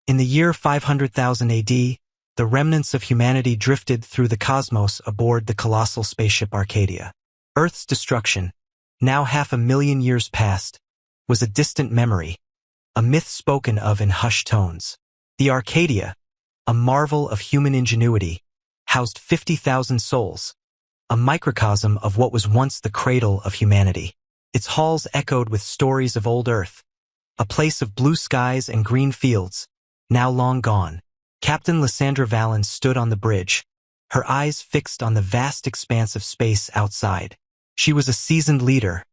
In the year 500,000 AD, the remnants of humanity drifted through the cosmos aboard the colossal spaceship Arcadia. Earth's destruction, now 500,000 years past, was a distant memory, a myth spoken of in hushed tones. The Arcadia, a marvel of human ingenuity, housed 50,000 souls, a microcosm of what was once the cradle of humanity. Its halls echoed with stories of old Earth, a place of blue skies and green fields, now long gone. Captain Lysandra Vallon stood on the bridge, her eyes fixed on the vast expanse of space outside. She was a seasoned leader,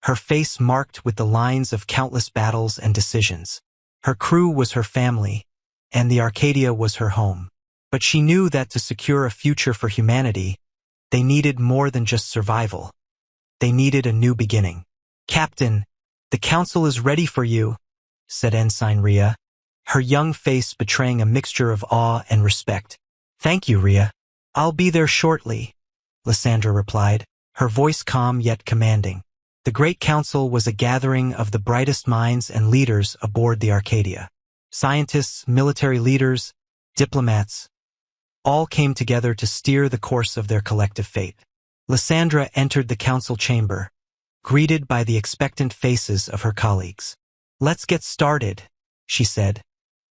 her face marked with the lines of countless battles and decisions. Her crew was her family, and the Arcadia was her home. But she knew that to secure a future for humanity, they needed more than just survival. They needed a new beginning. "Captain, the council is ready for you," said Ensign Rhea, her young face betraying a mixture of awe and respect. "Thank you, Rhea. I'll be there shortly," Lysandra replied, her voice calm yet commanding. The Great Council was a gathering of the brightest minds and leaders aboard the Arcadia. Scientists, military leaders, diplomats, all came together to steer the course of their collective fate. Lysandra entered the council chamber, greeted by the expectant faces of her colleagues. "Let's get started," she said,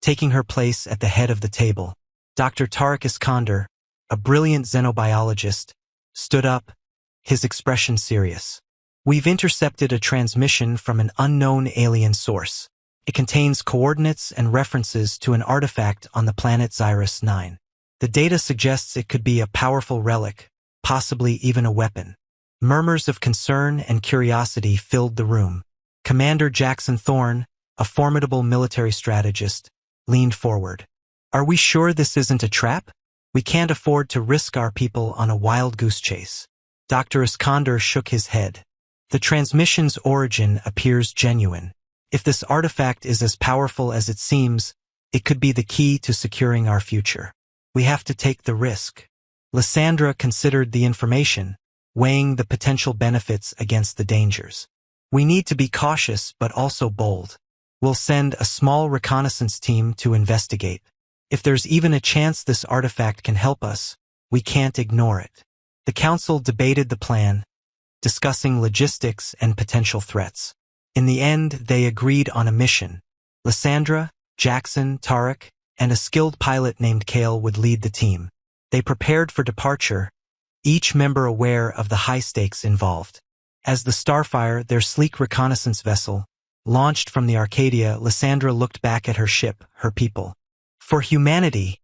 taking her place at the head of the table. Dr. Tariq Iskander, a brilliant xenobiologist, stood up, his expression serious. "We've intercepted a transmission from an unknown alien source. It contains coordinates and references to an artifact on the planet Xyrus 9. The data suggests it could be a powerful relic, possibly even a weapon." Murmurs of concern and curiosity filled the room. Commander Jackson Thorne, a formidable military strategist, leaned forward. "Are we sure this isn't a trap? We can't afford to risk our people on a wild goose chase." Dr. Iskander shook his head. "The transmission's origin appears genuine. If this artifact is as powerful as it seems, it could be the key to securing our future. We have to take the risk." Lysandra considered the information, weighing the potential benefits against the dangers. "We need to be cautious but also bold. We'll send a small reconnaissance team to investigate. If there's even a chance this artifact can help us, we can't ignore it." The council debated the plan, discussing logistics and potential threats. In the end, they agreed on a mission. Lysandra, Jackson, Tariq, and a skilled pilot named Kale would lead the team. They prepared for departure, each member aware of the high stakes involved. As the Starfire, their sleek reconnaissance vessel, launched from the Arcadia, Lysandra looked back at her ship, her people. "For humanity,"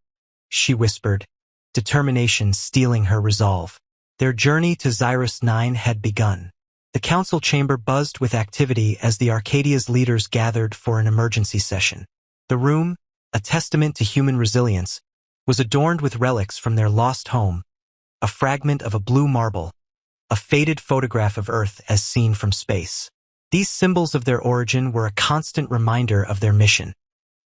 she whispered, determination stealing her resolve. Their journey to Xyrus 9 had begun. The council chamber buzzed with activity as the Arcadia's leaders gathered for an emergency session. The room, a testament to human resilience, was adorned with relics from their lost home, a fragment of a blue marble, a faded photograph of Earth as seen from space. These symbols of their origin were a constant reminder of their mission,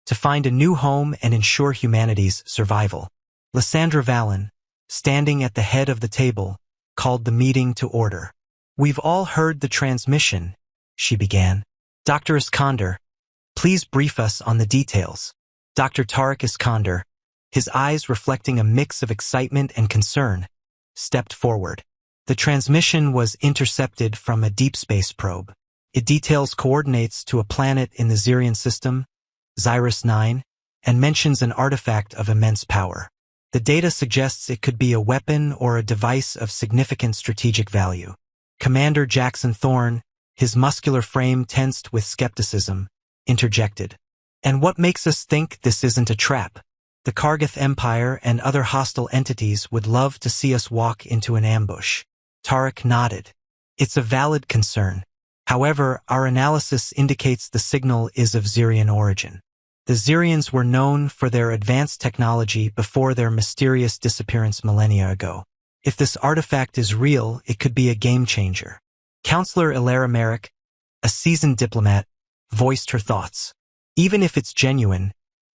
to find a new home and ensure humanity's survival. Lysandra Vallon, standing at the head of the table, called the meeting to order. "We've all heard the transmission," she began. "Dr. Iskander, please brief us on the details." Dr. Tariq Iskander, his eyes reflecting a mix of excitement and concern, stepped forward. "The transmission was intercepted from a deep space probe. It details coordinates to a planet in the Xyrian system, Xyrus 9, and mentions an artifact of immense power. The data suggests it could be a weapon or a device of significant strategic value." Commander Jackson Thorne, his muscular frame tensed with skepticism, interjected. "And what makes us think this isn't a trap? The Kargath Empire and other hostile entities would love to see us walk into an ambush." Tariq nodded. "It's a valid concern. However, our analysis indicates the signal is of Xyrian origin. The Xyrians were known for their advanced technology before their mysterious disappearance millennia ago. If this artifact is real, it could be a game-changer." Counselor Ilara Merrick, a seasoned diplomat, voiced her thoughts. "Even if it's genuine,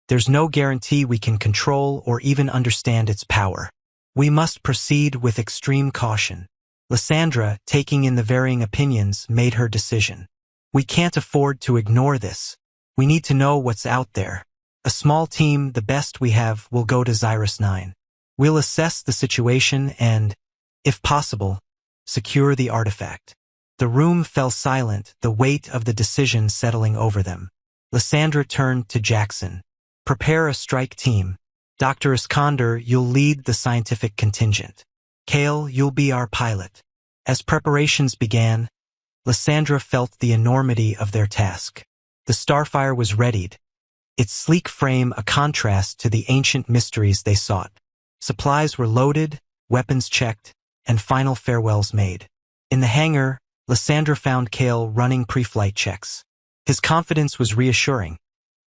there's no guarantee we can control or even understand its power. We must proceed with extreme caution." Lysandra, taking in the varying opinions, made her decision. "We can't afford to ignore this. We need to know what's out there." A small team, the best we have, will go to Xyrus 9. We'll assess the situation and, if possible, secure the artifact. The room fell silent, the weight of the decision settling over them. Lysandra turned to Jackson. Prepare a strike team. Dr. Iskander, you'll lead the scientific contingent. Kale, you'll be our pilot. As preparations began, Lysandra felt the enormity of their task. The Starfire was readied, its sleek frame a contrast to the ancient mysteries they sought. Supplies were loaded, weapons checked, and final farewells made. In the hangar, Lysandra found Kale running pre-flight checks. His confidence was reassuring,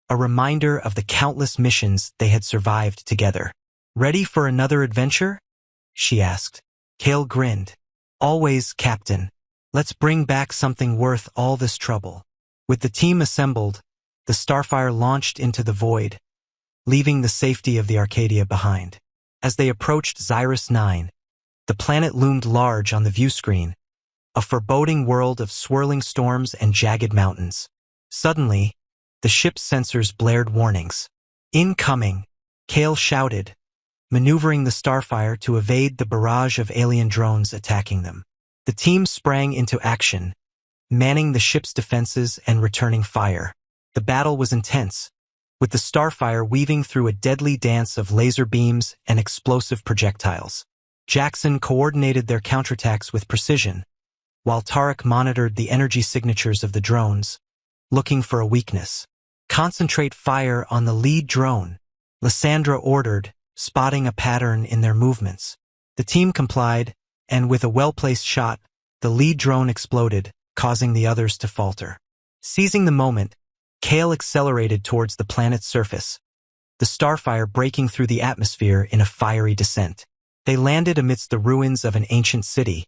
a reminder of the countless missions they had survived together. Ready for another adventure? She asked. Kale grinned. Always, Captain. Let's bring back something worth all this trouble. With the team assembled, the Starfire launched into the void, leaving the safety of the Arcadia behind. As they approached Xyrus 9, the planet loomed large on the view screen, a foreboding world of swirling storms and jagged mountains. Suddenly, the ship's sensors blared warnings. Incoming, Kale shouted, maneuvering the Starfire to evade the barrage of alien drones attacking them. The team sprang into action, manning the ship's defenses and returning fire. The battle was intense, with the Starfire weaving through a deadly dance of laser beams and explosive projectiles. Jackson coordinated their counterattacks with precision, while Tarek monitored the energy signatures of the drones, looking for a weakness. Concentrate fire on the lead drone, Lysandra ordered, spotting a pattern in their movements. The team complied, and with a well-placed shot, the lead drone exploded, causing the others to falter. Seizing the moment, Kale accelerated towards the planet's surface, the Starfire breaking through the atmosphere in a fiery descent. They landed amidst the ruins of an ancient city,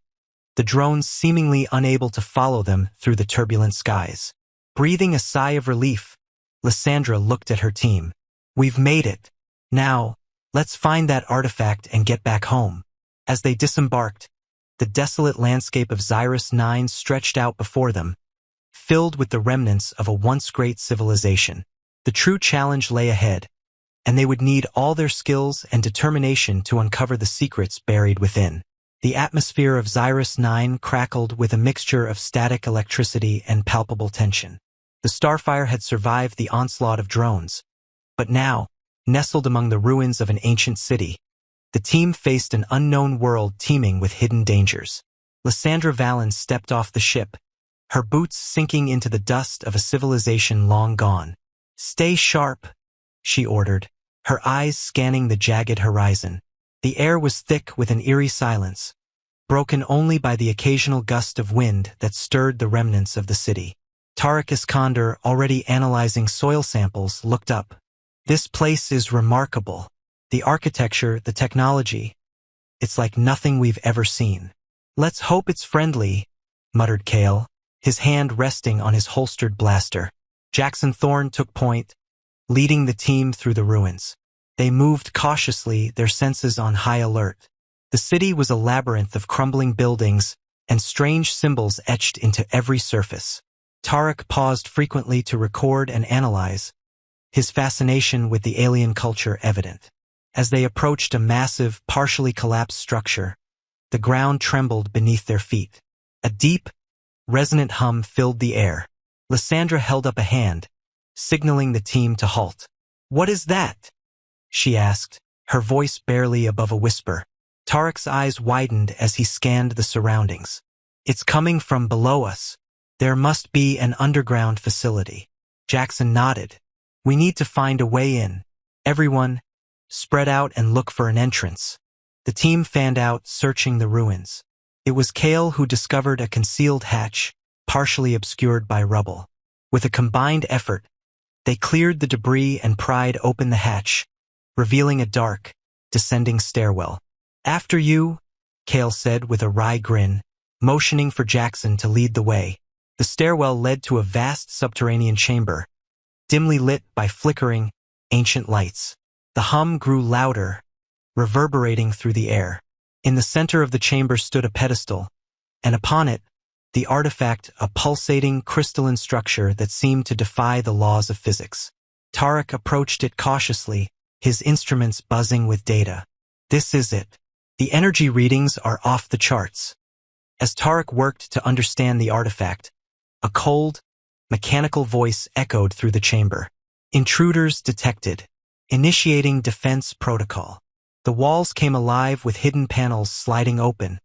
the drones seemingly unable to follow them through the turbulent skies. Breathing a sigh of relief, Lysandra looked at her team. We've made it. Now, let's find that artifact and get back home. As they disembarked, the desolate landscape of Xyrus 9 stretched out before them, filled with the remnants of a once great civilization. The true challenge lay ahead, and they would need all their skills and determination to uncover the secrets buried within. The atmosphere of Xyrus 9 crackled with a mixture of static electricity and palpable tension. The Starfire had survived the onslaught of drones, but now, nestled among the ruins of an ancient city, the team faced an unknown world teeming with hidden dangers. Lysandra Vallon stepped off the ship, her boots sinking into the dust of a civilization long gone. Stay sharp, she ordered, her eyes scanning the jagged horizon. The air was thick with an eerie silence, broken only by the occasional gust of wind that stirred the remnants of the city. Tarek Iskander, already analyzing soil samples, looked up. This place is remarkable. The architecture, the technology. It's like nothing we've ever seen. Let's hope it's friendly, muttered Kale, his hand resting on his holstered blaster. Jackson Thorne took point, leading the team through the ruins. They moved cautiously, their senses on high alert. The city was a labyrinth of crumbling buildings and strange symbols etched into every surface. Tarek paused frequently to record and analyze, his fascination with the alien culture evident. As they approached a massive, partially collapsed structure, the ground trembled beneath their feet. A deep, resonant hum filled the air. Lysandra held up a hand, signaling the team to halt. What is that? She asked, her voice barely above a whisper. Tarek's eyes widened as he scanned the surroundings. It's coming from below us. There must be an underground facility. Jackson nodded. We need to find a way in. Everyone, spread out and look for an entrance. The team fanned out, searching the ruins. It was Kale who discovered a concealed hatch, partially obscured by rubble. With a combined effort, they cleared the debris and pried open the hatch, revealing a dark, descending stairwell. After you, Kale said with a wry grin, motioning for Jackson to lead the way. The stairwell led to a vast subterranean chamber, dimly lit by flickering, ancient lights. The hum grew louder, reverberating through the air. In the center of the chamber stood a pedestal, and upon it, the artifact, a pulsating, crystalline structure that seemed to defy the laws of physics. Tarek approached it cautiously, his instruments buzzing with data. This is it. The energy readings are off the charts. As Tarek worked to understand the artifact, a cold, mechanical voice echoed through the chamber. Intruders detected. Initiating defense protocol. The walls came alive with hidden panels sliding open,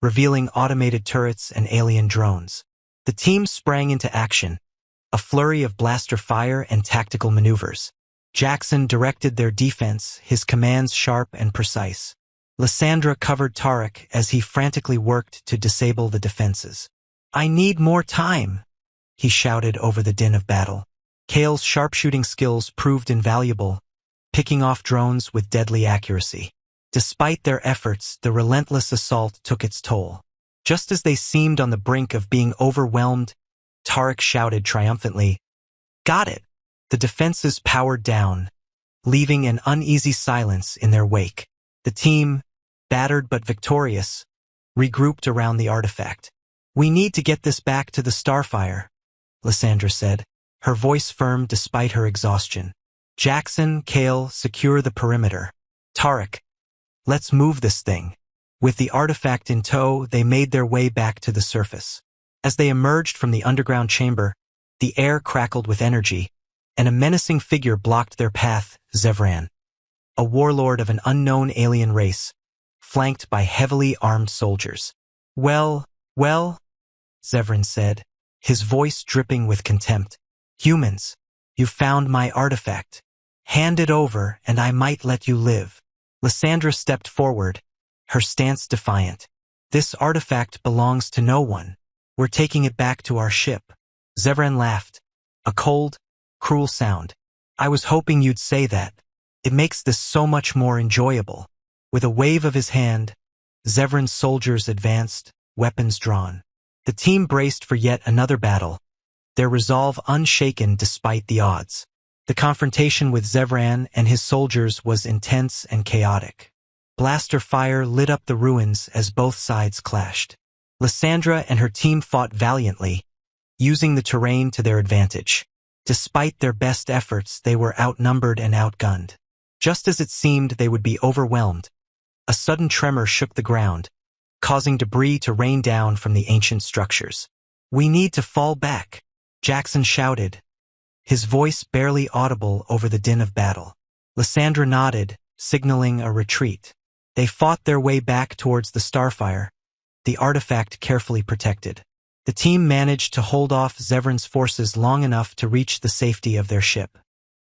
revealing automated turrets and alien drones. The team sprang into action, a flurry of blaster fire and tactical maneuvers. Jackson directed their defense, his commands sharp and precise. Lysandra covered Tarek as he frantically worked to disable the defenses. "I need more time," he shouted over the din of battle. Kale's sharpshooting skills proved invaluable, picking off drones with deadly accuracy. Despite their efforts, the relentless assault took its toll. Just as they seemed on the brink of being overwhelmed, Tarek shouted triumphantly, "Got it!" The defenses powered down, leaving an uneasy silence in their wake. The team, battered but victorious, regrouped around the artifact. "We need to get this back to the Starfire," Lysandra said, her voice firm despite her exhaustion. "Jackson, Kale, secure the perimeter. Tarek, let's move this thing." With the artifact in tow, they made their way back to the surface. As they emerged from the underground chamber, the air crackled with energy, and a menacing figure blocked their path, Zevran, a warlord of an unknown alien race, flanked by heavily armed soldiers. Well, Zevran said, his voice dripping with contempt. "Humans, you found my artifact. Hand it over and I might let you live." Lysandra stepped forward, her stance defiant. "This artifact belongs to no one. We're taking it back to our ship." Zevran laughed, a cold, cruel sound. "I was hoping you'd say that. It makes this so much more enjoyable." With a wave of his hand, Zevran's soldiers advanced, weapons drawn. The team braced for yet another battle, their resolve unshaken despite the odds. The confrontation with Zevran and his soldiers was intense and chaotic. Blaster fire lit up the ruins as both sides clashed. Lysandra and her team fought valiantly, using the terrain to their advantage. Despite their best efforts, they were outnumbered and outgunned. Just as it seemed they would be overwhelmed, a sudden tremor shook the ground, causing debris to rain down from the ancient structures. "We need to fall back," Jackson shouted, his voice barely audible over the din of battle. Lysandra nodded, signaling a retreat. They fought their way back towards the Starfire, the artifact carefully protected. The team managed to hold off Zevran's forces long enough to reach the safety of their ship.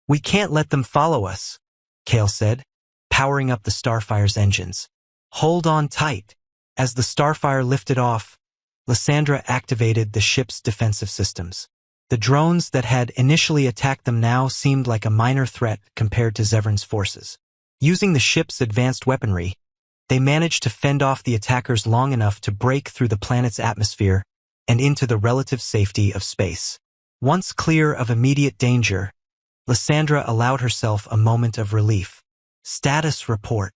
"We can't let them follow us," Kale said, powering up the Starfire's engines. "Hold on tight." As the Starfire lifted off, Lysandra activated the ship's defensive systems. The drones that had initially attacked them now seemed like a minor threat compared to Zevran's forces. Using the ship's advanced weaponry, they managed to fend off the attackers long enough to break through the planet's atmosphere and into the relative safety of space. Once clear of immediate danger, Lysandra allowed herself a moment of relief. "Status report."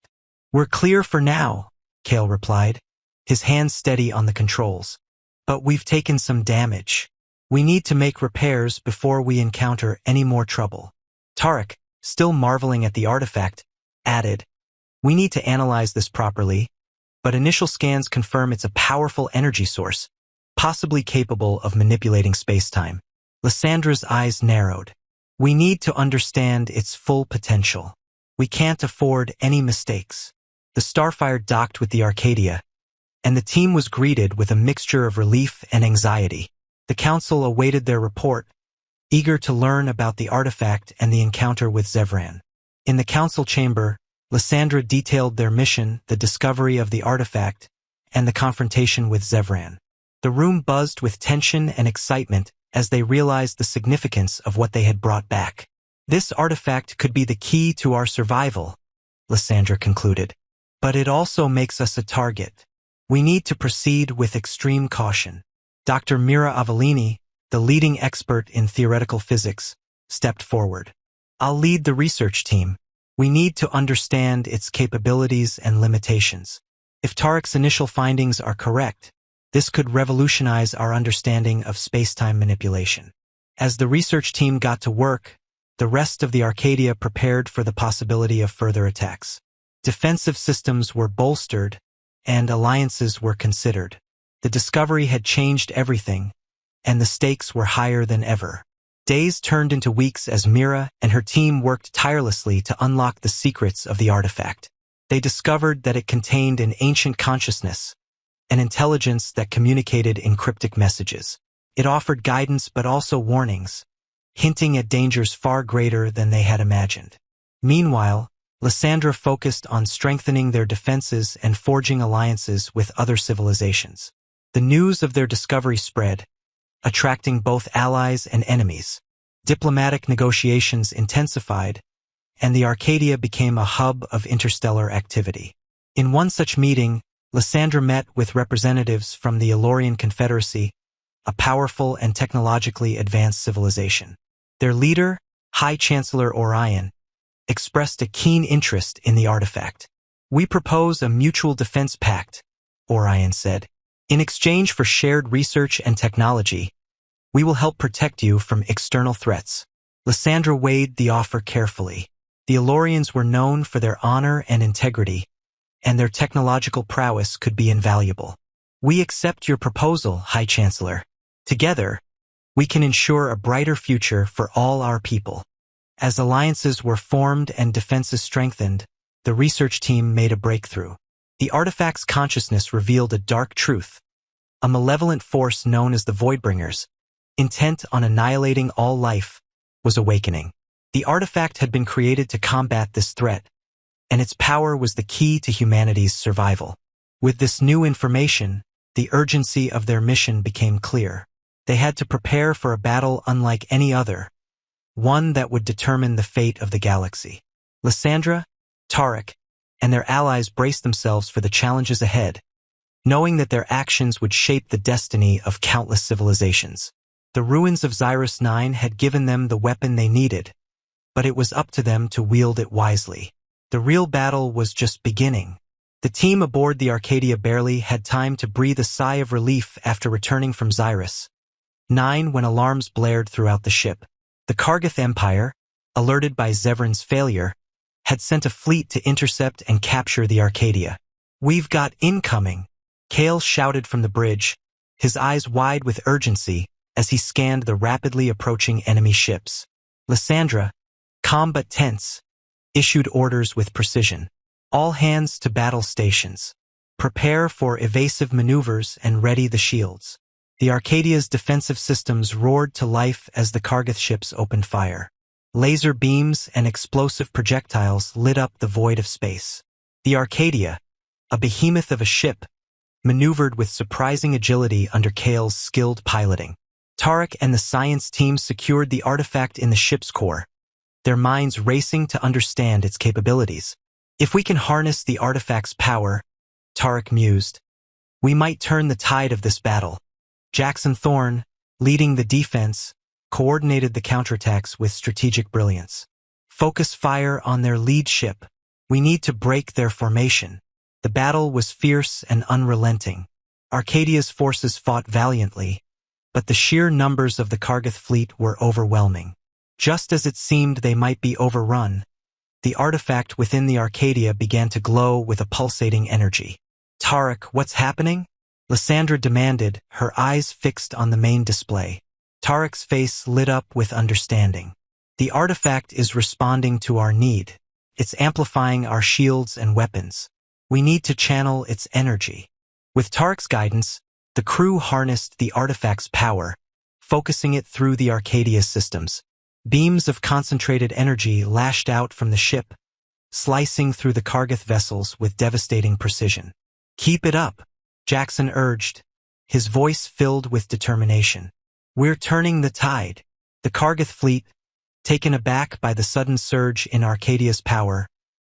"We're clear for now," Kale replied, his hands steady on the controls. "But we've taken some damage. We need to make repairs before we encounter any more trouble." Tarek, still marveling at the artifact, added, "We need to analyze this properly, but initial scans confirm it's a powerful energy source, possibly capable of manipulating space-time." Lysandra's eyes narrowed. "We need to understand its full potential. We can't afford any mistakes." The Starfire docked with the Arcadia, and the team was greeted with a mixture of relief and anxiety. The council awaited their report, eager to learn about the artifact and the encounter with Zevran. In the council chamber, Lysandra detailed their mission, the discovery of the artifact, and the confrontation with Zevran. The room buzzed with tension and excitement as they realized the significance of what they had brought back. "This artifact could be the key to our survival," Lysandra concluded. "But it also makes us a target. We need to proceed with extreme caution." Dr. Mira Avellini, the leading expert in theoretical physics, stepped forward. "I'll lead the research team. We need to understand its capabilities and limitations. If Tarek's initial findings are correct, this could revolutionize our understanding of space-time manipulation." As the research team got to work, The rest of the Arcadia prepared for the possibility of further attacks. Defensive systems were bolstered, and alliances were considered. The discovery had changed everything, and the stakes were higher than ever. Days turned into weeks as Mira and her team worked tirelessly to unlock the secrets of the artifact. They discovered that it contained an ancient consciousness, an intelligence that communicated in cryptic messages. It offered guidance but also warnings, hinting at dangers far greater than they had imagined. Meanwhile, Lysandra focused on strengthening their defenses and forging alliances with other civilizations. The news of their discovery spread, attracting both allies and enemies. Diplomatic negotiations intensified, and the Arcadia became a hub of interstellar activity. In one such meeting, Lysandra met with representatives from the Elorian Confederacy, a powerful and technologically advanced civilization. Their leader, High Chancellor Orion, expressed a keen interest in the artifact. "We propose a mutual defense pact," Orion said. "In exchange for shared research and technology, we will help protect you from external threats." Lysandra weighed the offer carefully. The Elorians were known for their honor and integrity, and their technological prowess could be invaluable. "We accept your proposal, High Chancellor. Together, we can ensure a brighter future for all our people." As alliances were formed and defenses strengthened, the research team made a breakthrough. The artifact's consciousness revealed a dark truth. A malevolent force known as the Voidbringers, intent on annihilating all life, was awakening. The artifact had been created to combat this threat, and its power was the key to humanity's survival. With this new information, the urgency of their mission became clear. They had to prepare for a battle unlike any other, one that would determine the fate of the galaxy. Lysandra, Tarek, and their allies braced themselves for the challenges ahead, knowing that their actions would shape the destiny of countless civilizations. The ruins of Xyrus 9 had given them the weapon they needed, but it was up to them to wield it wisely. The real battle was just beginning. The team aboard the Arcadia barely had time to breathe a sigh of relief after returning from Xyrus 9 when alarms blared throughout the ship. The Kargath Empire, alerted by Zevran's failure, had sent a fleet to intercept and capture the Arcadia. "We've got incoming," Kale shouted from the bridge, his eyes wide with urgency as he scanned the rapidly approaching enemy ships. Lysandra, calm but tense, issued orders with precision. "All hands to battle stations. Prepare for evasive maneuvers and ready the shields." The Arcadia's defensive systems roared to life as the Kargath ships opened fire. Laser beams and explosive projectiles lit up the void of space. The Arcadia, a behemoth of a ship, maneuvered with surprising agility under Kale's skilled piloting. Tarek and the science team secured the artifact in the ship's core, their minds racing to understand its capabilities. "If we can harness the artifact's power," Tarek mused, "we might turn the tide of this battle." Jackson Thorne, leading the defense, coordinated the counterattacks with strategic brilliance. "Focus fire on their lead ship. We need to break their formation." The battle was fierce and unrelenting. Arcadia's forces fought valiantly, but the sheer numbers of the Kargath fleet were overwhelming. Just as it seemed they might be overrun, the artifact within the Arcadia began to glow with a pulsating energy. "Tarek, what's happening?" Lysandra demanded, her eyes fixed on the main display. Tarek's face lit up with understanding. "The artifact is responding to our need. It's amplifying our shields and weapons. We need to channel its energy." With Tarek's guidance, the crew harnessed the artifact's power, focusing it through the Arcadia systems. Beams of concentrated energy lashed out from the ship, slicing through the Kargath vessels with devastating precision. "Keep it up," Jackson urged, his voice filled with determination. "We're turning the tide." The Kargath fleet, taken aback by the sudden surge in Arcadia's power,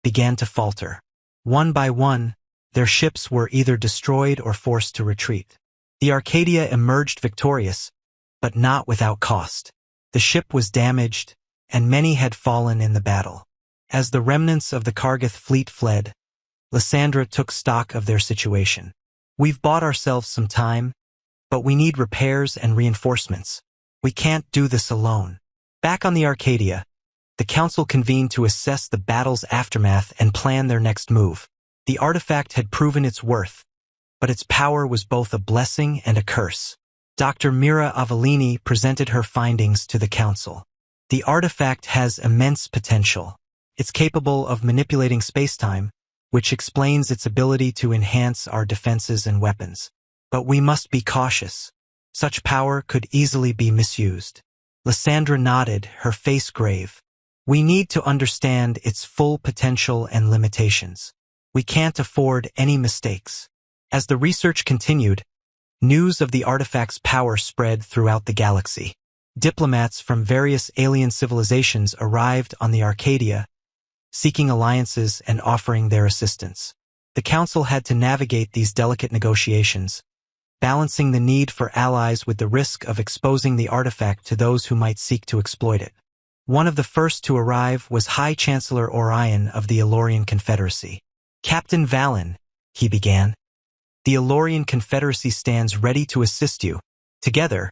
began to falter. One by one, their ships were either destroyed or forced to retreat. The Arcadia emerged victorious, but not without cost. The ship was damaged, and many had fallen in the battle. As the remnants of the Kargath fleet fled, Lysandra took stock of their situation. "We've bought ourselves some time, but we need repairs and reinforcements. We can't do this alone." Back on the Arcadia, The council convened to assess the battle's aftermath and plan their next move. The artifact had proven its worth, but its power was both a blessing and a curse. Dr. Mira Avellini presented her findings to the council. The artifact has immense potential. It's capable of manipulating spacetime, which explains its ability to enhance our defenses and weapons. But we must be cautious. Such power could easily be misused. Lysandra nodded, her face grave. We need to understand its full potential and limitations. We can't afford any mistakes. As the research continued, news of the artifact's power spread throughout the galaxy. Diplomats from various alien civilizations arrived on the Arcadia, seeking alliances and offering their assistance. The Council had to navigate these delicate negotiations, balancing the need for allies with the risk of exposing the artifact to those who might seek to exploit it. One of the first to arrive was High Chancellor Orion of the Elorian Confederacy. "Captain Valen," he began, "the Elorian Confederacy stands ready to assist you. Together,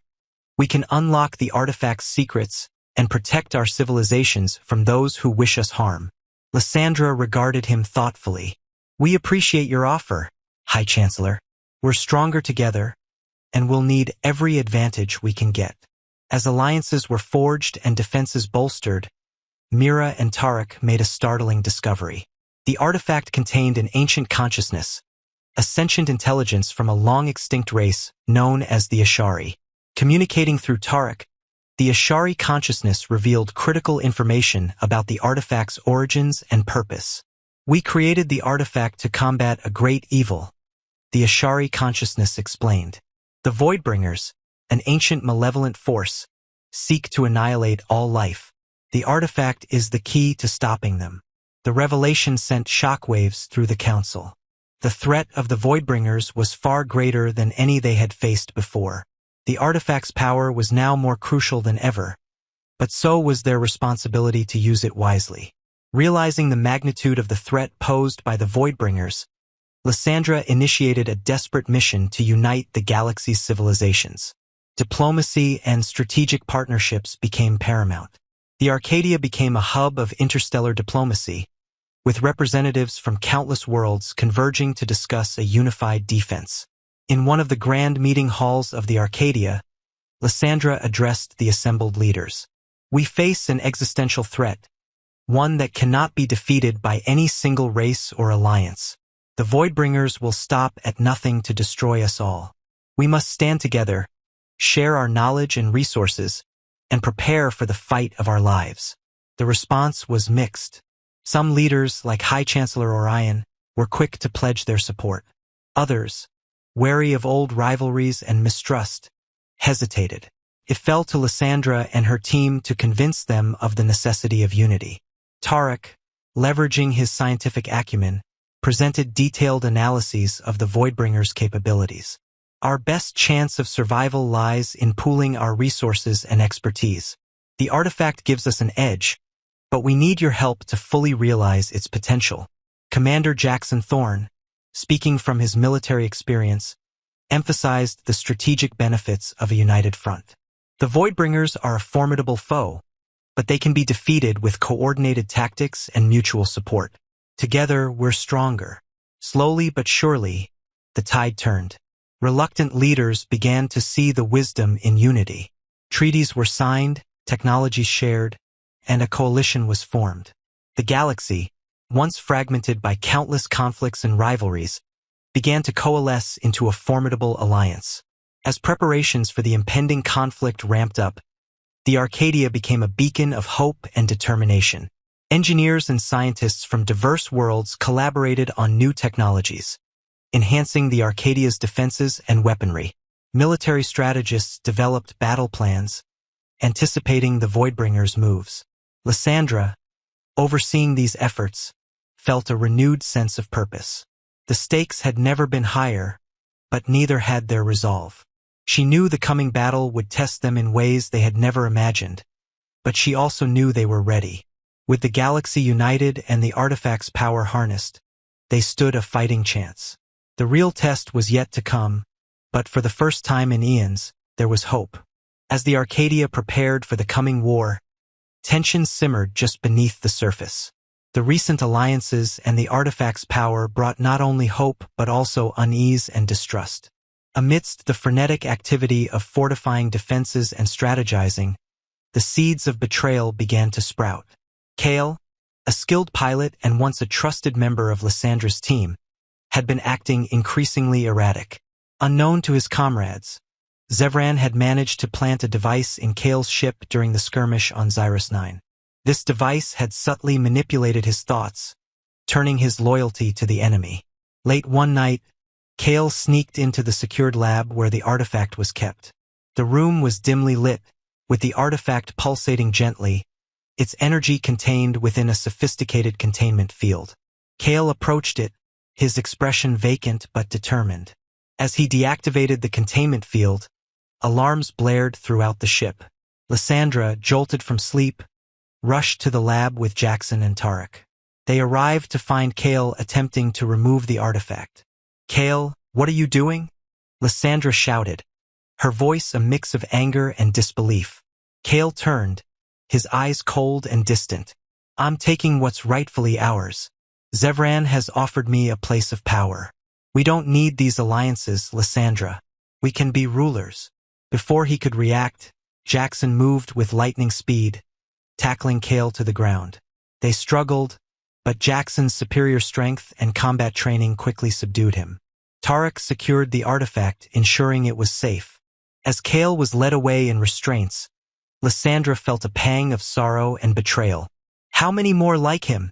we can unlock the artifact's secrets and protect our civilizations from those who wish us harm." Lysandra regarded him thoughtfully. "We appreciate your offer, High Chancellor. We're stronger together, and we'll need every advantage we can get." As alliances were forged and defenses bolstered, Mira and Tarek made a startling discovery. The artifact contained an ancient consciousness, a sentient intelligence from a long-extinct race known as the Ashari. Communicating through Tarek, the Ashari consciousness revealed critical information about the artifact's origins and purpose. "We created the artifact to combat a great evil," the Ashari consciousness explained. "The Voidbringers, an ancient malevolent force, seek to annihilate all life. The artifact is the key to stopping them." The revelation sent shockwaves through the council. The threat of the Voidbringers was far greater than any they had faced before. The artifact's power was now more crucial than ever, but so was their responsibility to use it wisely. Realizing the magnitude of the threat posed by the Voidbringers, Lysandra initiated a desperate mission to unite the galaxy's civilizations. Diplomacy and strategic partnerships became paramount. The Arcadia became a hub of interstellar diplomacy, with representatives from countless worlds converging to discuss a unified defense. In one of the grand meeting halls of the Arcadia, Lysandra addressed the assembled leaders. "We face an existential threat, one that cannot be defeated by any single race or alliance. The Voidbringers will stop at nothing to destroy us all. We must stand together, share our knowledge and resources, and prepare for the fight of our lives." The response was mixed. Some leaders, like High Chancellor Orion, were quick to pledge their support. Others, wary of old rivalries and mistrust, hesitated. It fell to Lysandra and her team to convince them of the necessity of unity. Tarek, leveraging his scientific acumen, presented detailed analyses of the Voidbringers' capabilities. "Our best chance of survival lies in pooling our resources and expertise. The artifact gives us an edge, but we need your help to fully realize its potential." Commander Jackson Thorne, speaking from his military experience, emphasized the strategic benefits of a united front. "The Voidbringers are a formidable foe, but they can be defeated with coordinated tactics and mutual support. Together, we're stronger." Slowly but surely, the tide turned. Reluctant leaders began to see the wisdom in unity. Treaties were signed, technologies shared, and a coalition was formed. The galaxy, once fragmented by countless conflicts and rivalries, began to coalesce into a formidable alliance. As preparations for the impending conflict ramped up, the Arcadia became a beacon of hope and determination. Engineers and scientists from diverse worlds collaborated on new technologies, enhancing the Arcadia's defenses and weaponry. Military strategists developed battle plans, anticipating the Voidbringers' moves. Lysandra, overseeing these efforts, felt a renewed sense of purpose. The stakes had never been higher, but neither had their resolve. She knew the coming battle would test them in ways they had never imagined, but she also knew they were ready. With the galaxy united and the artifact's power harnessed, they stood a fighting chance. The real test was yet to come, but for the first time in eons, there was hope. As the Arcadia prepared for the coming war, Tension simmered just beneath the surface. The recent alliances and the artifact's power brought not only hope but also unease and distrust. Amidst the frenetic activity of fortifying defenses and strategizing, the seeds of betrayal began to sprout. Kale, a skilled pilot and once a trusted member of Lyssandra's team, had been acting increasingly erratic. Unknown to his comrades, Zevran had managed to plant a device in Kale's ship during the skirmish on Xyrus 9. This device had subtly manipulated his thoughts, turning his loyalty to the enemy. Late one night, Kale sneaked into the secured lab where the artifact was kept. The room was dimly lit, with the artifact pulsating gently, its energy contained within a sophisticated containment field. Kale approached it, his expression vacant but determined. As he deactivated the containment field, alarms blared throughout the ship. Lysandra, jolted from sleep, rushed to the lab with Jackson and Tarek. They arrived to find Kale attempting to remove the artifact. "Kale, what are you doing?" Lysandra shouted, her voice a mix of anger and disbelief. Kale turned, his eyes cold and distant. "I'm taking what's rightfully ours. Zevran has offered me a place of power. We don't need these alliances, Lysandra. We can be rulers." Before he could react, Jackson moved with lightning speed, tackling Kale to the ground. They struggled, but Jackson's superior strength and combat training quickly subdued him. Tarek secured the artifact, ensuring it was safe. As Kale was led away in restraints, Lysandra felt a pang of sorrow and betrayal. How many more like him?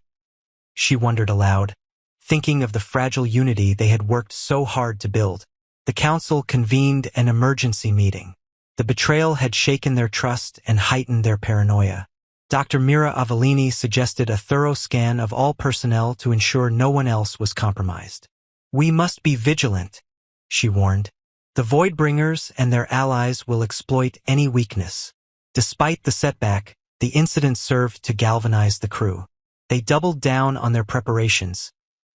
She wondered aloud, thinking of the fragile unity they had worked so hard to build. The council convened an emergency meeting. The betrayal had shaken their trust and heightened their paranoia. Dr. Mira Avellini suggested a thorough scan of all personnel to ensure no one else was compromised. "We must be vigilant," she warned. "The Voidbringers and their allies will exploit any weakness." Despite the setback, the incident served to galvanize the crew. They doubled down on their preparations,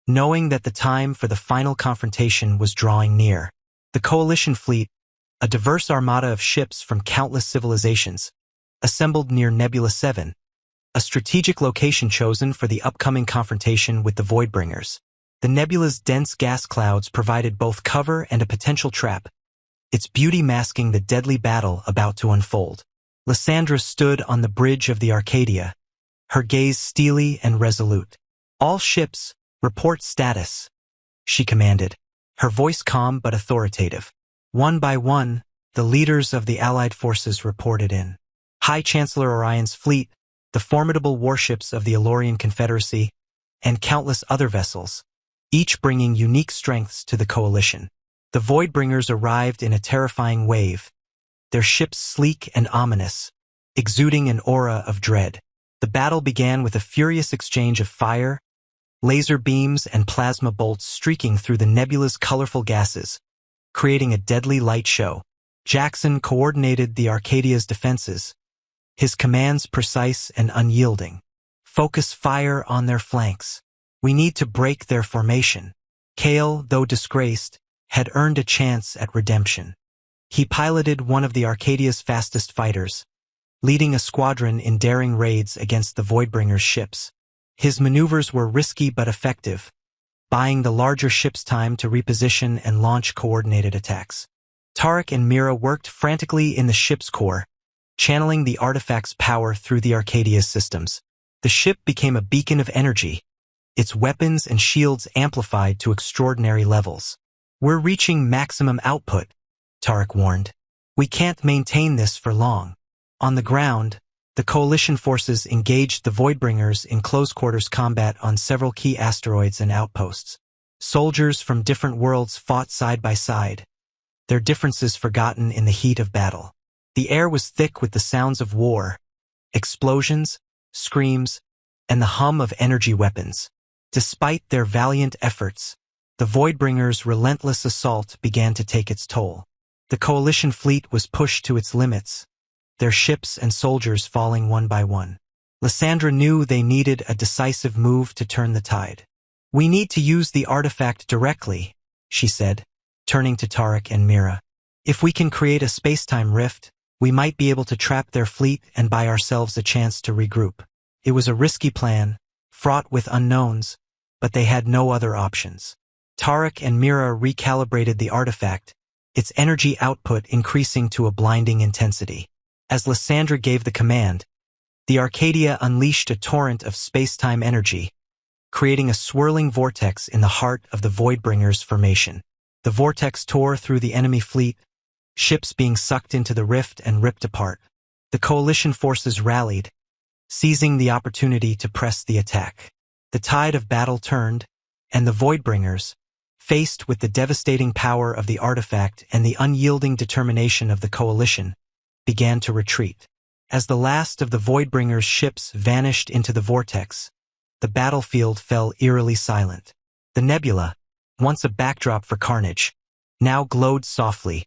knowing that the time for the final confrontation was drawing near. The Coalition fleet, a diverse armada of ships from countless civilizations, assembled near Nebula 7, a strategic location chosen for the upcoming confrontation with the Voidbringers. The nebula's dense gas clouds provided both cover and a potential trap, its beauty masking the deadly battle about to unfold. Lysandra stood on the bridge of the Arcadia, her gaze steely and resolute. "All ships, report status," she commanded, her voice calm but authoritative. One by one, the leaders of the Allied forces reported in. High Chancellor Orion's fleet, the formidable warships of the Elorian Confederacy, and countless other vessels, each bringing unique strengths to the coalition. The Voidbringers arrived in a terrifying wave, their ships sleek and ominous, exuding an aura of dread. The battle began with a furious exchange of fire, laser beams and plasma bolts streaking through the nebula's colorful gases, creating a deadly light show. Jackson coordinated the Arcadia's defenses, his commands precise and unyielding. "Focus fire on their flanks. We need to break their formation." Kale, though disgraced, had earned a chance at redemption. He piloted one of the Arcadia's fastest fighters, leading a squadron in daring raids against the Voidbringers' ships. His maneuvers were risky but effective, buying the larger ships time to reposition and launch coordinated attacks. Tarek and Mira worked frantically in the ship's core, channeling the artifact's power through the Arcadia's systems. The ship became a beacon of energy, its weapons and shields amplified to extraordinary levels. "We're reaching maximum output," Tarek warned. "We can't maintain this for long." On the ground, the Coalition forces engaged the Voidbringers in close-quarters combat on several key asteroids and outposts. Soldiers from different worlds fought side by side, their differences forgotten in the heat of battle. The air was thick with the sounds of war, explosions, screams, and the hum of energy weapons. Despite their valiant efforts, the Voidbringers' relentless assault began to take its toll. The Coalition fleet was pushed to its limits, their ships and soldiers falling one by one. Lysandra knew they needed a decisive move to turn the tide. "We need to use the artifact directly," she said, turning to Tarek and Mira. "If we can create a space-time rift, we might be able to trap their fleet and buy ourselves a chance to regroup. It was a risky plan, fraught with unknowns, but they had no other options. Tarek and Mira recalibrated the artifact, its energy output increasing to a blinding intensity. As Lysandra gave the command, the Arcadia unleashed a torrent of space-time energy, creating a swirling vortex in the heart of the Voidbringer's formation. The vortex tore through the enemy fleet, ships being sucked into the rift and ripped apart. The coalition forces rallied, seizing the opportunity to press the attack. The tide of battle turned, and the Voidbringers, faced with the devastating power of the artifact and the unyielding determination of the coalition, began to retreat. As the last of the Voidbringers' ships vanished into the vortex, the battlefield fell eerily silent. The nebula, once a backdrop for carnage, now glowed softly,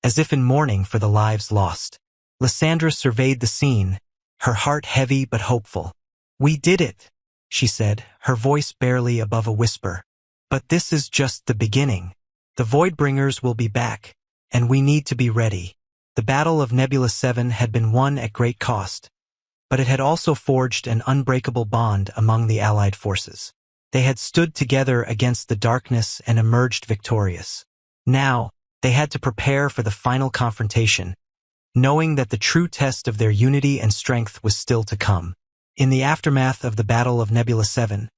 as if in mourning for the lives lost. Lysandra surveyed the scene, her heart heavy but hopeful. "We did it," she said, her voice barely above a whisper. "But this is just the beginning. The Voidbringers will be back, and we need to be ready." The Battle of Nebula 7 had been won at great cost, but it had also forged an unbreakable bond among the Allied forces. They had stood together against the darkness and emerged victorious. Now, they had to prepare for the final confrontation, knowing that the true test of their unity and strength was still to come. In the aftermath of the Battle of Nebula 7,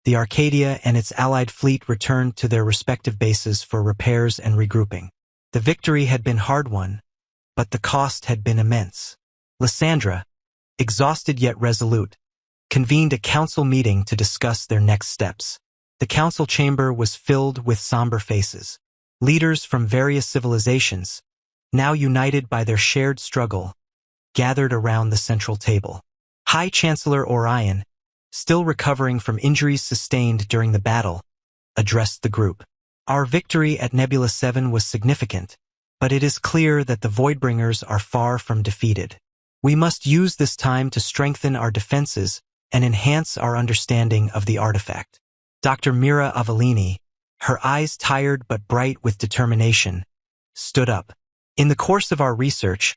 the Arcadia and its allied fleet returned to their respective bases for repairs and regrouping. The victory had been hard-won, but the cost had been immense. Lysandra, exhausted yet resolute, convened a council meeting to discuss their next steps. The council chamber was filled with somber faces. Leaders from various civilizations, now united by their shared struggle, gathered around the central table. High Chancellor Orion, still recovering from injuries sustained during the battle, addressed the group. "Our victory at Nebula 7 was significant, but it is clear that the Voidbringers are far from defeated. We must use this time to strengthen our defenses and enhance our understanding of the artifact." Dr. Mira Avellini, her eyes tired but bright with determination, stood up. "In the course of our research,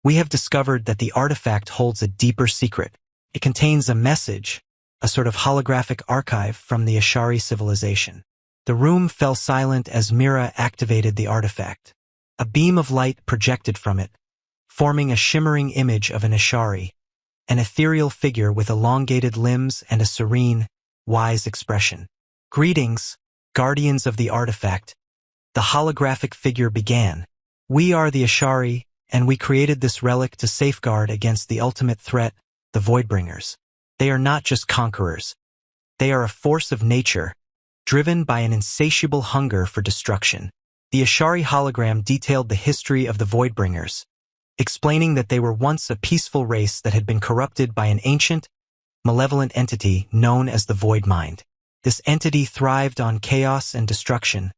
we have discovered that the artifact holds a deeper secret. It contains a message, a sort of holographic archive from the Ashari civilization." The room fell silent as Mira activated the artifact. A beam of light projected from it, forming a shimmering image of an Ashari, an ethereal figure with elongated limbs and a serene, wise expression. "Greetings, guardians of the artifact," the holographic figure began. "We are the Ashari, and we created this relic to safeguard against the ultimate threat, the Voidbringers. They are not just conquerors. They are a force of nature, driven by an insatiable hunger for destruction." The Ashari hologram detailed the history of the Voidbringers, explaining that they were once a peaceful race that had been corrupted by an ancient, malevolent entity known as the Void Mind. This entity thrived on chaos and destruction,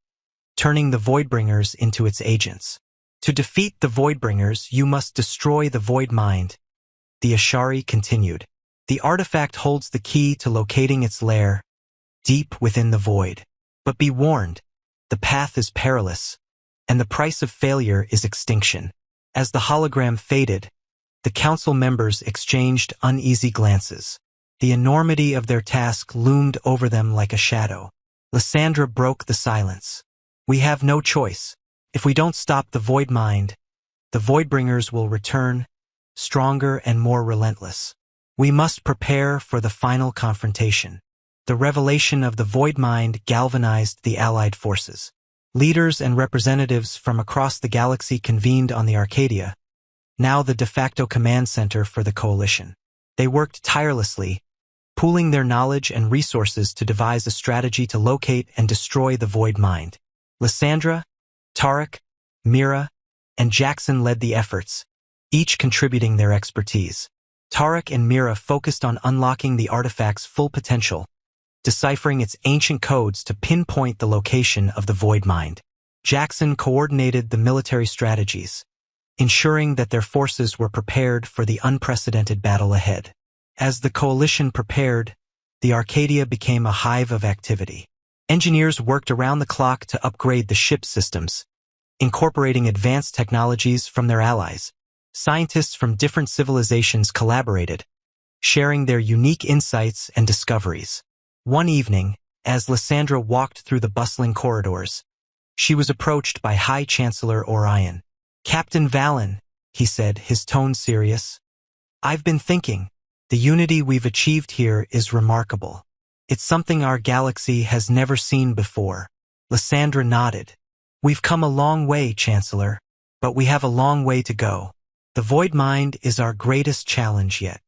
turning the Voidbringers into its agents. "To defeat the Voidbringers, you must destroy the Void Mind," the Ashari continued. "The artifact holds the key to locating its lair, deep within the void. But be warned, the path is perilous, and the price of failure is extinction." As the hologram faded, the council members exchanged uneasy glances. The enormity of their task loomed over them like a shadow. Lysandra broke the silence. "We have no choice. If we don't stop the Void Mind, the Voidbringers will return, stronger and more relentless. We must prepare for the final confrontation." The revelation of the Void Mind galvanized the Allied forces. Leaders and representatives from across the galaxy convened on the Arcadia, now the de facto command center for the coalition. They worked tirelessly, pooling their knowledge and resources to devise a strategy to locate and destroy the Void Mind. Lysandra, Tarek, Mira, and Jackson led the efforts, each contributing their expertise. Tarek and Mira focused on unlocking the artifact's full potential, deciphering its ancient codes to pinpoint the location of the Void Mind. Jackson coordinated the military strategies, ensuring that their forces were prepared for the unprecedented battle ahead. As the coalition prepared, the Arcadia became a hive of activity. Engineers worked around the clock to upgrade the ship systems, incorporating advanced technologies from their allies. Scientists from different civilizations collaborated, sharing their unique insights and discoveries. One evening, as Lysandra walked through the bustling corridors, she was approached by High Chancellor Orion. "Captain Valen," he said, his tone serious, "I've been thinking. The unity we've achieved here is remarkable. It's something our galaxy has never seen before." Lysandra nodded. "We've come a long way, Chancellor, but we have a long way to go. The Void Mind is our greatest challenge yet."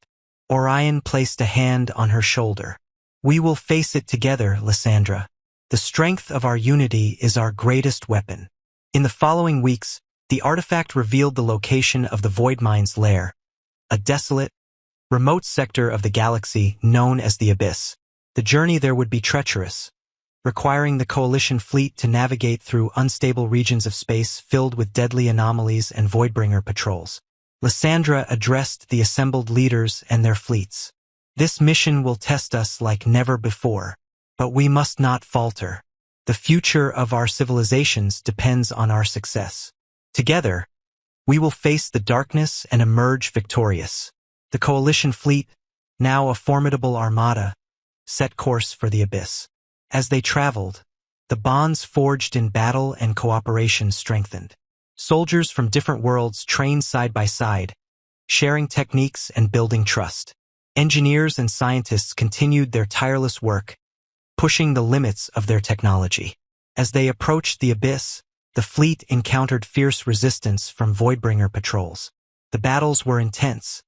Orion placed a hand on her shoulder. "We will face it together, Lysandra. The strength of our unity is our greatest weapon." In the following weeks, the artifact revealed the location of the Void Mind's lair, a desolate, remote sector of the galaxy known as the Abyss. The journey there would be treacherous, requiring the Coalition fleet to navigate through unstable regions of space filled with deadly anomalies and Voidbringer patrols. Lysandra addressed the assembled leaders and their fleets. "This mission will test us like never before, but we must not falter. The future of our civilizations depends on our success. Together, we will face the darkness and emerge victorious." The Coalition fleet, now a formidable armada, set course for the Abyss. As they traveled, the bonds forged in battle and cooperation strengthened. Soldiers from different worlds trained side by side, sharing techniques and building trust. Engineers and scientists continued their tireless work, pushing the limits of their technology. As they approached the Abyss, the fleet encountered fierce resistance from Voidbringer patrols. The battles were intense,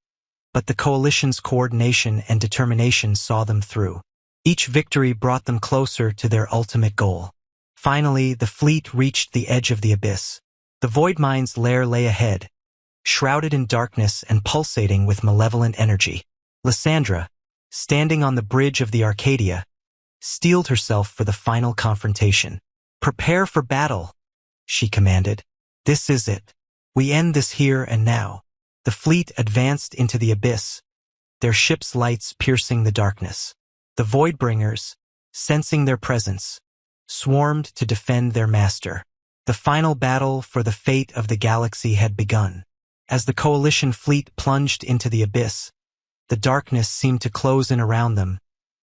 but the Coalition's coordination and determination saw them through. Each victory brought them closer to their ultimate goal. Finally, the fleet reached the edge of the Abyss. The Void Mind's lair lay ahead, shrouded in darkness and pulsating with malevolent energy. Lysandra, standing on the bridge of the Arcadia, steeled herself for the final confrontation. "Prepare for battle," she commanded. "This is it. We end this here and now." The fleet advanced into the Abyss, their ship's lights piercing the darkness. The Voidbringers, sensing their presence, swarmed to defend their master. The final battle for the fate of the galaxy had begun. As the Coalition fleet plunged into the Abyss, the darkness seemed to close in around them,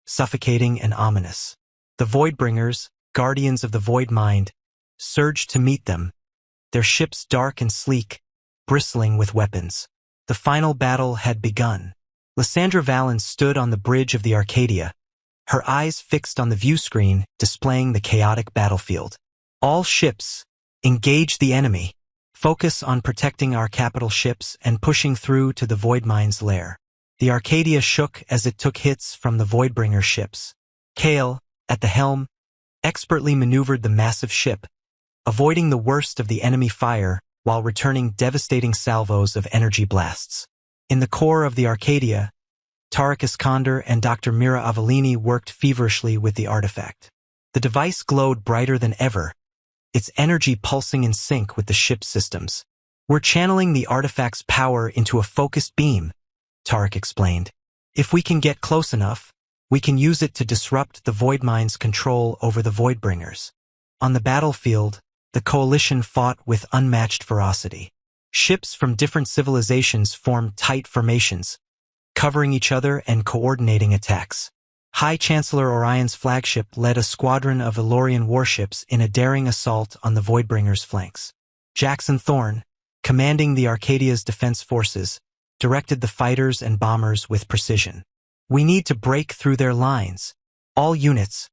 suffocating and ominous. The Voidbringers, guardians of the Void Mind, surged to meet them, their ships dark and sleek, bristling with weapons. The final battle had begun. Lysandra Valen stood on the bridge of the Arcadia, her eyes fixed on the view screen displaying the chaotic battlefield. "All ships, engage the enemy. Focus on protecting our capital ships and pushing through to the Void Mind's lair." The Arcadia shook as it took hits from the Voidbringer ships. Kale, at the helm, expertly maneuvered the massive ship, avoiding the worst of the enemy fire while returning devastating salvos of energy blasts. In the core of the Arcadia, Tarek Iskander and Dr. Mira Avellini worked feverishly with the artifact. The device glowed brighter than ever, its energy pulsing in sync with the ship's systems. "We're channeling the artifact's power into a focused beam," Tarek explained. "If we can get close enough, we can use it to disrupt the Void Mind's control over the Voidbringers." On the battlefield, the Coalition fought with unmatched ferocity. Ships from different civilizations formed tight formations, covering each other and coordinating attacks. High Chancellor Orion's flagship led a squadron of Elorian warships in a daring assault on the Voidbringers' flanks. Jackson Thorne, commanding the Arcadia's defense forces, directed the fighters and bombers with precision. "We need to break through their lines. All units,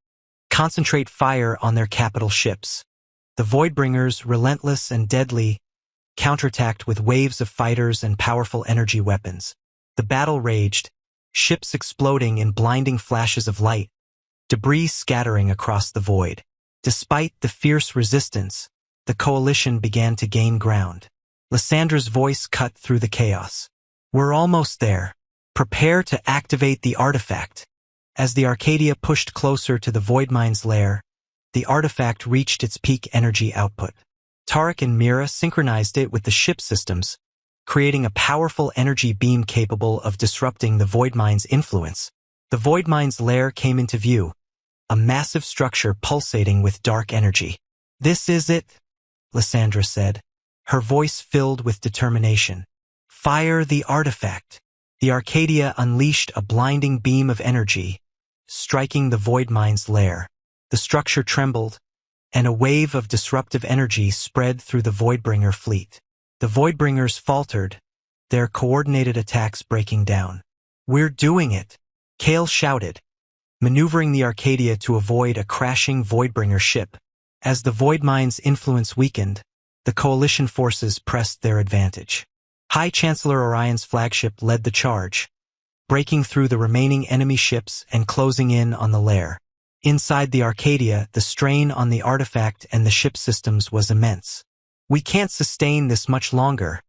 concentrate fire on their capital ships." The Voidbringers, relentless and deadly, counterattacked with waves of fighters and powerful energy weapons. The battle raged, ships exploding in blinding flashes of light, debris scattering across the void. Despite the fierce resistance, the Coalition began to gain ground. Lysandra's voice cut through the chaos. "We're almost there. Prepare to activate the artifact." As the Arcadia pushed closer to the Void Mind's lair, the artifact reached its peak energy output. Tarek and Mira synchronized it with the ship systems, creating a powerful energy beam capable of disrupting the Void Mind's influence. The Void Mind's lair came into view, a massive structure pulsating with dark energy. "This is it," Lysandra said, her voice filled with determination. Fire the artifact. The Arcadia unleashed a blinding beam of energy, striking the Void Mine's lair. The structure trembled, and a wave of disruptive energy spread through the Voidbringer fleet. The Voidbringers faltered, their coordinated attacks breaking down. "We're doing it!" Kale shouted, maneuvering the Arcadia to avoid a crashing Voidbringer ship. As the Void Mine's influence weakened, the Coalition forces pressed their advantage. High Chancellor Orion's flagship led the charge, breaking through the remaining enemy ships and closing in on the lair. Inside the Arcadia, the strain on the artifact and the ship systems was immense. "We can't sustain this much longer,"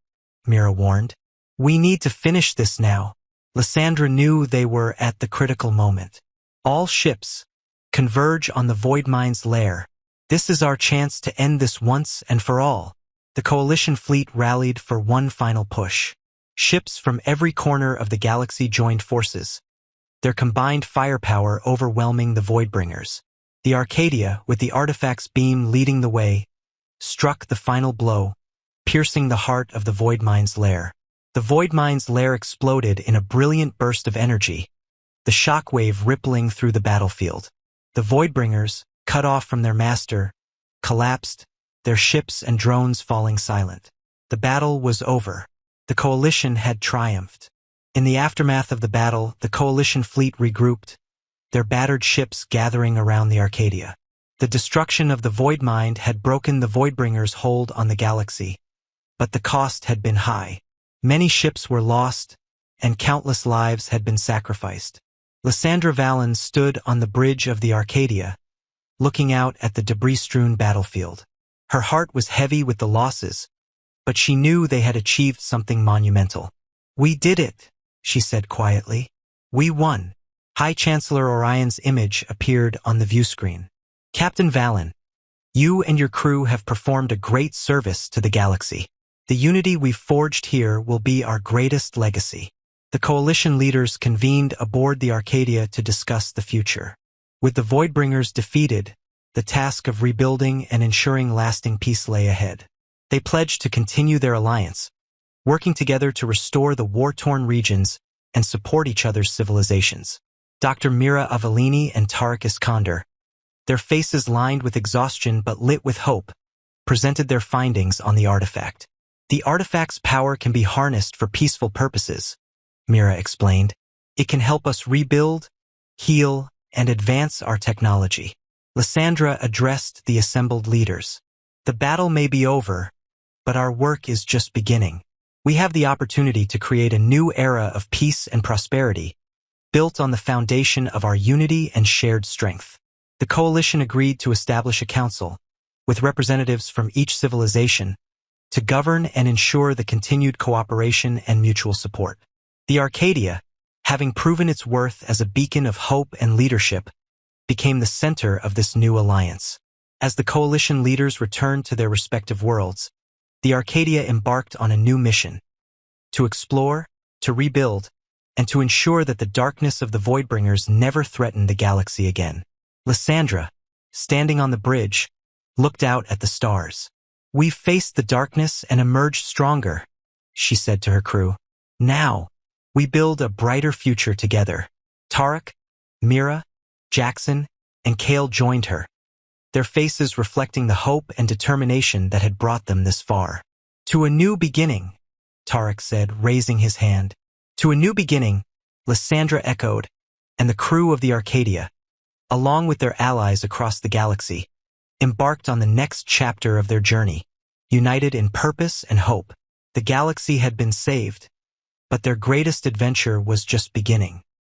Mira warned. "We need to finish this now." Lysandra knew they were at the critical moment. "All ships, converge on the Void Mine's lair. This is our chance to end this once and for all." The Coalition fleet rallied for one final push. Ships from every corner of the galaxy joined forces, their combined firepower overwhelming the Voidbringers. The Arcadia, with the artifact's beam leading the way, struck the final blow, piercing the heart of the Void Mine's lair. The Void Mine's lair exploded in a brilliant burst of energy, the shockwave rippling through the battlefield. The Voidbringers, cut off from their master, collapsed, their ships and drones falling silent. The battle was over. The Coalition had triumphed. In the aftermath of the battle, the Coalition fleet regrouped, their battered ships gathering around the Arcadia. The destruction of the Void Mine had broken the Voidbringers' hold on the galaxy, but the cost had been high. Many ships were lost, and countless lives had been sacrificed. Lysandra Valen stood on the bridge of the Arcadia, looking out at the debris-strewn battlefield. Her heart was heavy with the losses, but she knew they had achieved something monumental. "We did it," she said quietly. "We won." High Chancellor Orion's image appeared on the viewscreen. "Captain Valen, you and your crew have performed a great service to the galaxy. The unity we've forged here will be our greatest legacy." The Coalition leaders convened aboard the Arcadia to discuss the future. With the Voidbringers defeated, the task of rebuilding and ensuring lasting peace lay ahead. They pledged to continue their alliance, working together to restore the war-torn regions and support each other's civilizations. Dr. Mira Avellini and Tarek Iskander, their faces lined with exhaustion but lit with hope, presented their findings on the artifact. "The artifact's power can be harnessed for peaceful purposes," Mira explained. "It can help us rebuild, heal, and advance our technology." Lysandra addressed the assembled leaders. "The battle may be over, but our work is just beginning. We have the opportunity to create a new era of peace and prosperity, built on the foundation of our unity and shared strength." The Coalition agreed to establish a council, with representatives from each civilization, to govern and ensure the continued cooperation and mutual support. The Arcadia, having proven its worth as a beacon of hope and leadership, became the center of this new alliance. As the Coalition leaders returned to their respective worlds, the Arcadia embarked on a new mission: to explore, to rebuild, and to ensure that the darkness of the Voidbringers never threatened the galaxy again. Lysandra, standing on the bridge, looked out at the stars. "We've faced the darkness and emerged stronger," she said to her crew. "Now, we build a brighter future together." Tarek, Mira, Jackson, and Kale joined her, their faces reflecting the hope and determination that had brought them this far. "To a new beginning," Tarek said, raising his hand. "To a new beginning," Lysandra echoed, and the crew of the Arcadia, along with their allies across the galaxy, embarked on the next chapter of their journey, united in purpose and hope. The galaxy had been saved, but their greatest adventure was just beginning.